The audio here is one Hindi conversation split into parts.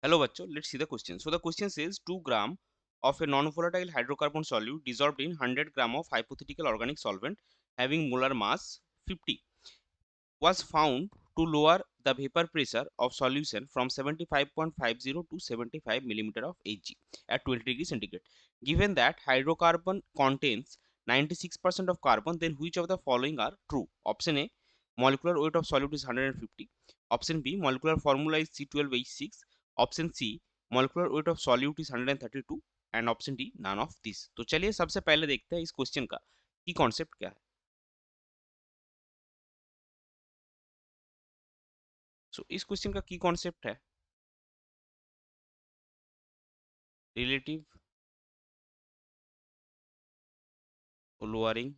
Hello bachcho, let's see the question. So the question says 2 gram of a non-volatile hydrocarbon solute dissolved in 100 gram of hypothetical organic solvent having molar mass 50 was found to lower the vapor pressure of solution from 75.50 to 75 millimeter of Hg at 20 degrees centigrade. Given that hydrocarbon contains 96% of carbon, then which of the following are true? Option A, molecular weight of solute is 150. Option B, molecular formula is C12H6. Option C, molecular weight of solute is 132. And option D none of this. तो चलिए सबसे पहले देखते हैं इस क्वेश्चन का की कॉन्सेप्ट क्या है। सो इस क्वेश्चन का की कॉन्सेप्ट है relative lowering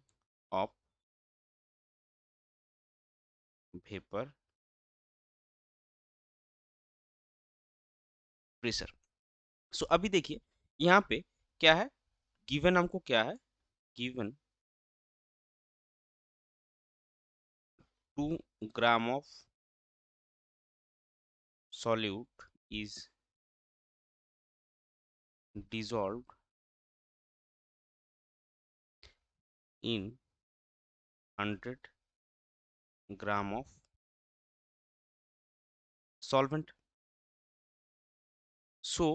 of vapor pressure. So अभी देखिए यहाँ पे क्या है, गिवन हमको क्या है, given 2 gram of solute is dissolved in 100 gram of solvent। सो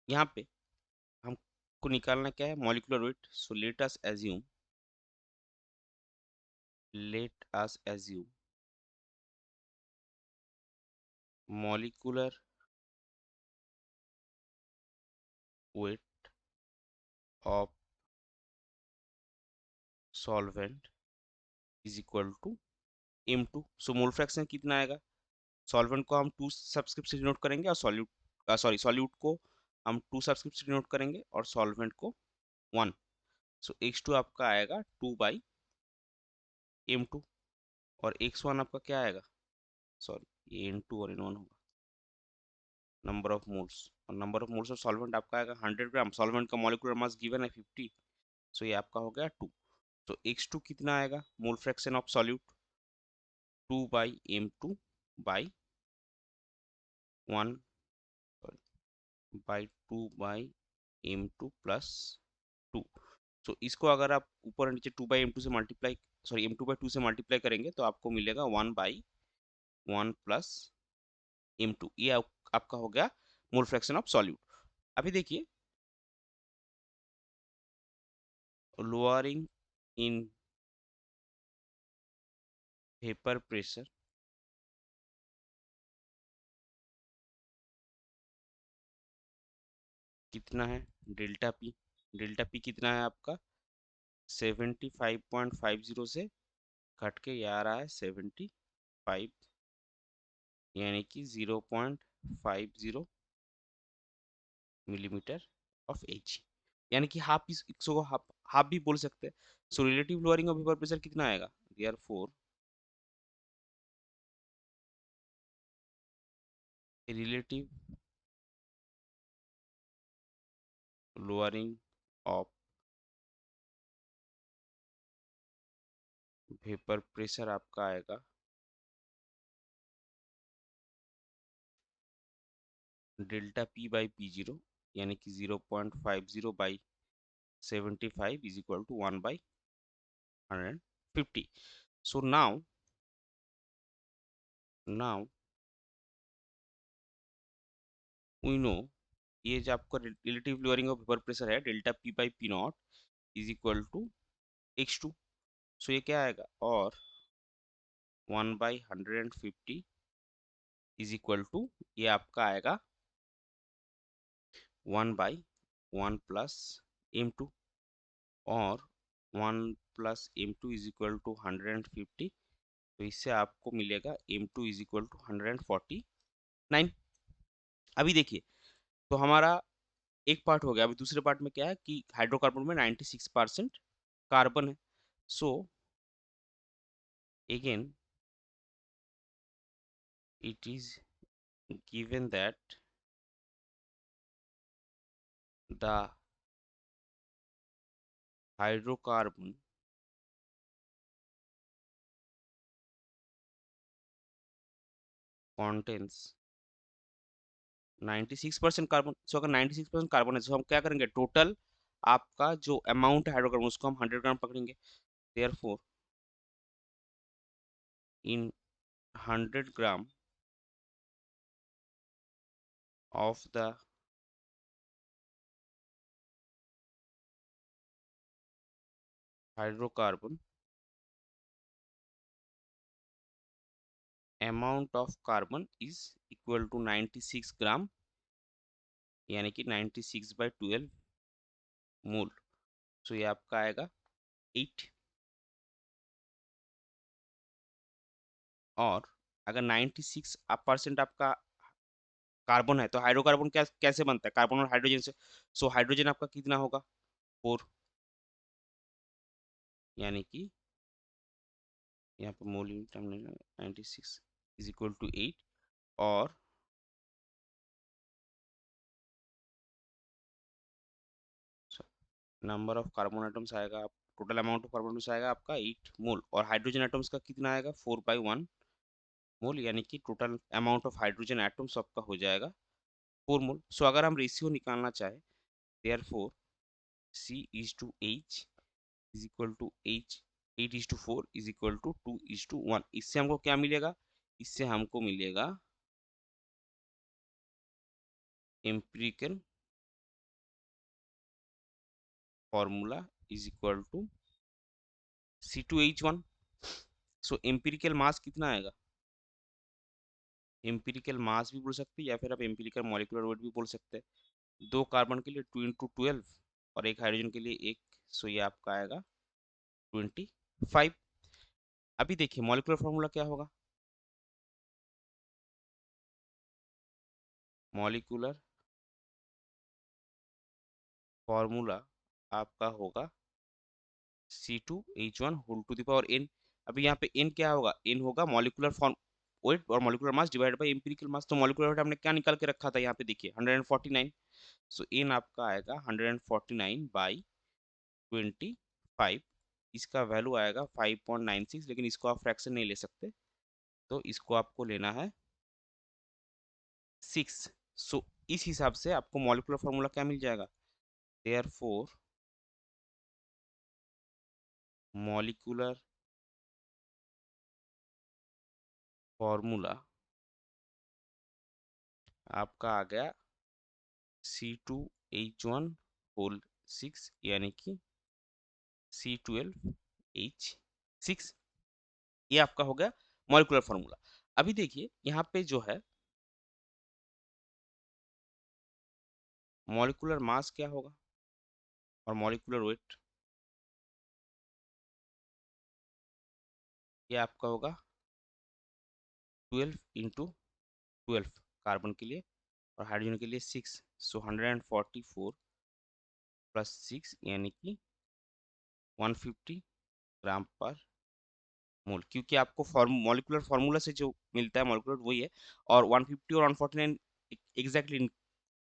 यहाँ पे हमको निकालना क्या है, molecular weight. So let us assume molecular weight of solvent is equal to m2। So mole fraction कितना आएगा, सॉल्वेंट को हम 2 सब्सक्रिप्ट डिनोट करेंगे और सॉल्यूट को हम 2 सब्सक्रिप्ट डिनोट करेंगे और सॉल्वेंट को 1। सो x2 आपका आएगा 2 बाई m2 और x1 आपका क्या आएगा, सॉरी ये n2 और n1 होगा नंबर ऑफ मोल्स, और number of moles of solvent आपका आएगा 100 ग्राम। सॉल्वेंट का मॉलिक्यूलर मास गिवन है 50, सो ये आपका हो गया 2। तो x2 कितना आएगा, mole fraction of solute 2 by m2 by 1 by 2 by m2 plus 2। सो इसको अगर आप ऊपर और नीचे 2 बाई m2 से मल्टीप्लाई, सॉरी m2 बाई 2 से मल्टीप्लाई करेंगे तो आपको मिलेगा 1 बाई 1 प्लस m2। ये आपका हो गया मोल फ्रैक्शन ऑफ सॉल्यूट। अभी देखिए लोअरिंग इन वेपर प्रेशर कितना है, डेल्टा पी कितना है आपका 75.50 से घट के ये आ रहा है 75, यानी कि 0.50 मिलीमीटर ऑफ एच, यानी कि हाफ, इसको हाफ भी बोल सकते हैं। So relative lowering of vapour pressure कितना आएगा, therefore relative lowering of vapour pressure आपका आएगा delta P by P zero, यानी कि 0.50 by 75 is equal to 1 by 150। So now we know ये जो आपका relative lowering of vapour pressure है delta P by P naught is equal to x2। So ये क्या आएगा, और 1 बाई 150 इज इक्वल टू ये आपका आएगा 1 बाई 1 प्लस m2, और 1 plus m2 is equal to 150। तो इससे आपको मिलेगा m2 इज इक्वल टू 149। अभी देखिए तो हमारा एक पार्ट हो गया। अभी दूसरे पार्ट में क्या है कि हाइड्रोकार्बन में 96% कार्बन है। So again it is given that the hydrocarbon contains 96% carbon. So अगर 96% कार्बन है तो हम क्या करेंगे, टोटल आपका जो अमाउंट है हाइड्रोकार्बन उसको हम 100 ग्राम पकड़ेंगे। Therefore in 100 gram of the hydrocarbon, amount of carbon is equal to 96 ग्राम, यानी कि 96/12 मोल। सो ये आपका आएगा 8। और अगर 96 परसेंट आपका कार्बन है तो हाइड्रोकार्बन क्या कैसे बनता है, कार्बन और हाइड्रोजन से। सो हाइड्रोजन आपका कितना होगा, 4, यानी कि यहाँ पर मोल यूनिट हमने 96 इज इक्वल टू 8। और नंबर ऑफ कार्बन एटम्स आएगा, total amount of carbon atoms आएगा आपका 8 मोल। और हाइड्रोजन एटम्स का कितना आएगा, 4/1 मोल, यानी कि total amount of hydrogen atoms आपका हो जाएगा 4 मोल। सो अगर हम रेशियो निकालना चाहे, therefore C/H is equal to H 8:4 is equal to 2:1। इससे हमको क्या मिलेगा, इससे हमको मिलेगा empirical formula is equal to C2H1। So empirical mass कितना आएगा, एम्पिरिकल मास भी बोल सकते हैं या फिर आप एम्पिरिकल मॉलिक्यूलर वेट भी बोल सकते हैं। 2 कार्बन के लिए 2 × 12 और एक हाइड्रोजन के लिए 1। सो ये आपका आएगा 25। अभी देखिए मॉलिक्यूलर फॉर्मूला क्या होगा, मॉलिक्यूलर फॉर्मूला आपका होगा C2H1 whole to the power n। अभी यहाँ पे n क्या होगा, n होगा मॉलिक्यूलर फॉर्म वेट और molecular mass divide by empirical mass. तो मॉलिक्यूलर वेट हमने क्या निकाल के रखा था, यहाँ पे देखिए 149। सो n आपका आएगा 149/25। इसका वैल्यू आएगा 5.96, लेकिन इसको आप फ्रैक्शन नहीं ले सकते, तो इसको आपको लेना है 6। सो इस हिसाब से आपको मॉलिक्यूलर फॉर्मूला क्या मिल जाएगा, देयरफॉर मॉलिक्यूलर फॉर्मूला आपका आ गया C2H1 होल 6, यानी कि C12H6। ये आपका हो गया मॉलिक्यूलर फॉर्मूला। अभी देखिए यहाँ पे जो है मॉलिक्यूलर मास क्या होगा और मॉलिक्यूलर वेट, ये आपका होगा 12 × 12 कार्बन के लिए और हाइड्रोजन के लिए 6। सो 144 + 6 यानी कि 150 ग्राम पर मोल, क्योंकि आपको मॉलिक्यूलर फार्मूला से जो मिलता है मॉलिक्यूलर वही है। और 150 और 149 एग्जैक्टली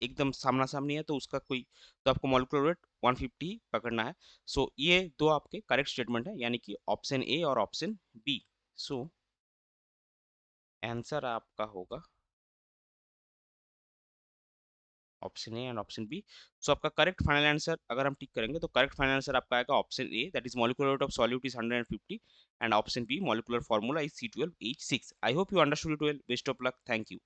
एकदम सामना सामनी है, तो उसका कोई, तो आपको मॉलिक्यूलर वेट 150 पकड़ना है। सो ये दो आपके करेक्ट स्टेटमेंट है, यानी कि ऑप्शन ए और ऑप्शन बी। सो आंसर आपका होगा option A and option B. So आपका करेक्ट फाइनल आंसर अगर हम टिक करेंगे तो करेक्ट फाइनल आंसर आपका आएगा option A, that is molecular weight of solute is 150, and option B molecular formula is C12H6। I hope you understood it well. Best of luck, thank you.